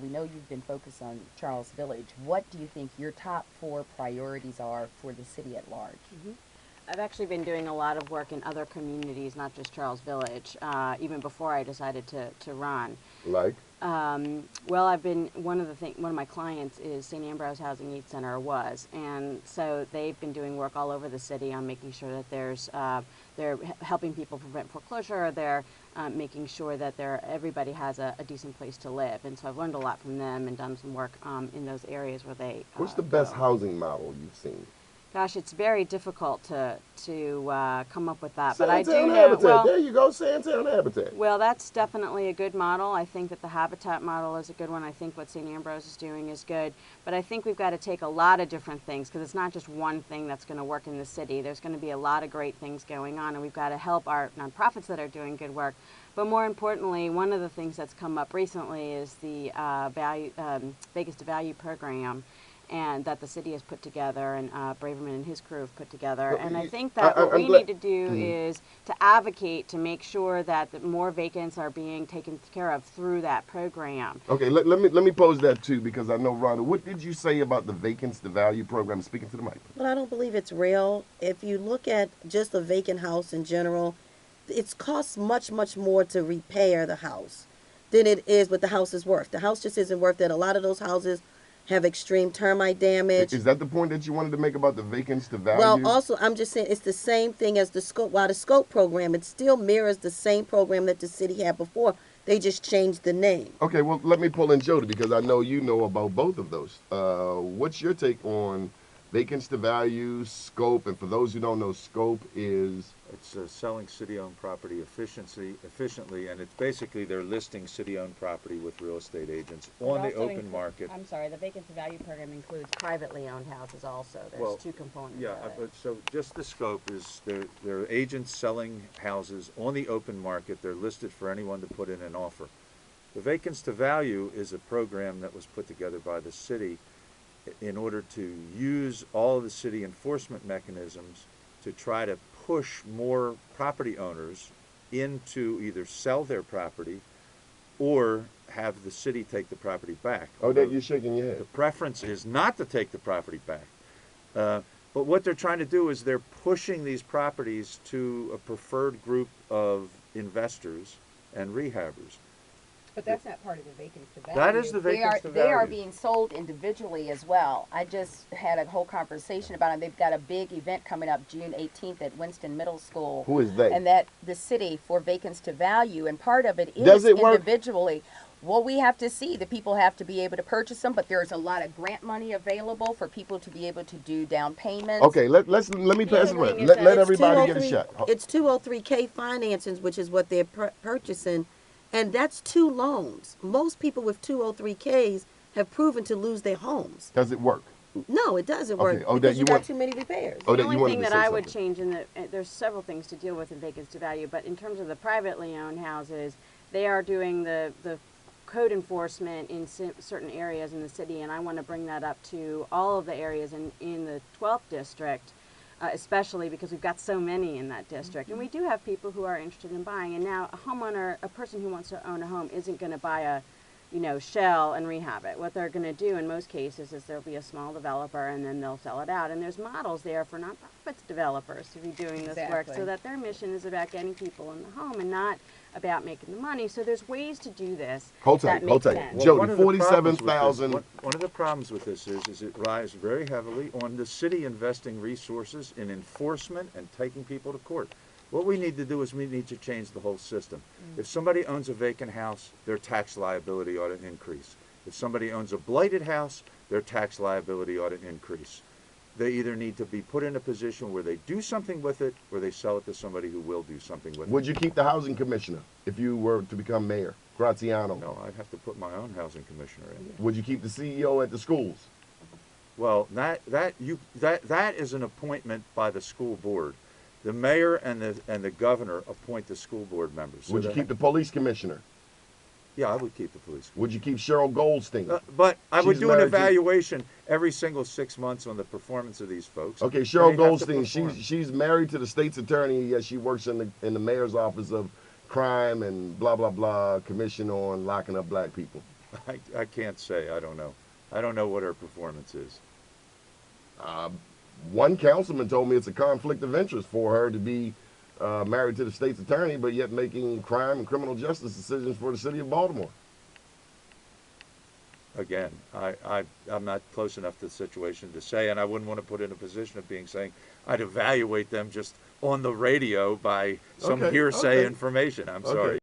we know you've been focused on Charles Village. What do you think your top 4 priorities are for the city at large? I've actually been doing a lot of work in other communities, not just Charles Village, even before I decided to run. Like? Well, I've been one of my clients is St. Ambrose Housing Needs Center, or was, and so they've been doing work all over the city on making sure that they're helping people prevent foreclosure. They're making sure that everybody has a decent place to live, and so I've learned a lot from them and done some work in those areas where they. What's the best go. housing model you've seen? Gosh, it's very difficult to come up with that, but Sandtown I do know. Habitat. Well, There you go, Sandtown Habitat. well, that's definitely a good model. I think that the Habitat model is a good one. I think what St. Ambrose is doing is good. But I think we've got to take a lot of different things, because it's not just one thing that's going to work in the city. There's going to be a lot of great things going on, and we've got to help our nonprofits that are doing good work. But more importantly, one of the things that's come up recently is the Vegas to Value program, and that the city has put together, and Braverman and his crew have put together. And I think that what we need to do is to advocate to make sure that more vacants are being taken care of through that program. Okay, let me pose that too, because I know, Rhonda, what did you say about the Vacants to Value program? Speaking to the mic. Well, I don't believe it's real. If you look at just a vacant house in general, it costs much, much more to repair the house than it is what the house is worth. The house just isn't worth it. A lot of those houses have extreme termite damage. Is that the point that you wanted to make about the Vacants to Value? Well, also, I'm just saying it's the same thing as the scope. While the scope program, it still mirrors the same program that the city had before. They just changed the name. Okay, well, let me pull in Jody, because I know you know about both of those. What's your take on Vacants to Value, scope? And for those who don't know, scope is... It's selling city-owned property efficiently, and it's basically they're listing city-owned property with real estate agents on the open market. I'm sorry, the Vacant to Value program includes privately owned houses also. There's Well, 2 components. Yeah, of it. but so just the scope is there are agents selling houses on the open market. They're listed for anyone to put in an offer. The Vacants to Value is a program that was put together by the city in order to use all of the city enforcement mechanisms to try to push more property owners into either sell their property or have the city take the property back. Oh, that you're shaking your head. The preference is not to take the property back. But what they're trying to do is they're pushing these properties to a preferred group of investors and rehabbers. But that's not part of the Vacants to Value. That is the Vacants to Value. They are being sold individually as well. I just had a whole conversation about it. They've got a big event coming up June 18th at Winston Middle School. Who is they? And that the city for Vacants to Value, and part of it is Does it work? individually. Well, we have to see. The people have to be able to purchase them, but there's a lot of grant money available for people to be able to do down payments. Okay, let me pass it around. Let everybody get a shot. It's 203K financings, which is what they're purchasing, and that's 2 loans. Most people with 203Ks have proven to lose their homes. Does it work? No, it doesn't work Okay. Oh, that because you you got want- too many repairs. Oh, The that you only wanted thing to that say I would something. change there's several things to deal with in Vacants to Value, but in terms of the privately owned houses, they are doing the code enforcement in certain areas in the city, and I want to bring that up to all of the areas in the 12th district, especially because we've got so many in that district. And we do have people who are interested in buying, and now a person who wants to own a home isn't going to buy a shell and rehab it. What they're going to do in most cases is there'll be a small developer, and then they'll sell it out. And there's models there for nonprofits developers to be doing this work, so that their mission is about getting people in the home and not about making the money. So there's ways to do this. Hold that tight, hold make tight. sense. Jody, one of the problems with this- 47,000. One of the problems with this is it relies very heavily on the city investing resources in enforcement and taking people to court. What we need to do is we need to change the whole system. If somebody owns a vacant house, their tax liability ought to increase. If somebody owns a blighted house, their tax liability ought to increase. They either need to be put in a position where they do something with it, or they sell it to somebody who will do something with it. Would you keep the housing commissioner if you were to become mayor? Graziano. No, I'd have to put my own housing commissioner in. Would you keep the CEO at the schools? Well, that is an appointment by the school board. The mayor and the governor appoint the school board members. Would you keep the police commissioner? Yeah, I would keep the police. Would you keep Cheryl Goldstein? But I would She's do an married to- evaluation every single 6 months on the performance of these folks. Okay, and Cheryl they have to Goldstein. perform. She's married to the state's attorney. Yes, she works in the mayor's office of crime and blah blah blah, commission on locking up black people. I can't say. I don't know. I don't know what her performance is. One councilman told me it's a conflict of interest for her to be married to the state's attorney, but yet making crime and criminal justice decisions for the city of Baltimore. Again, I'm not close enough to the situation to say, and I wouldn't want to put in a position of being saying I'd evaluate them just on the radio by some Okay, hearsay okay. information. I'm Okay. sorry.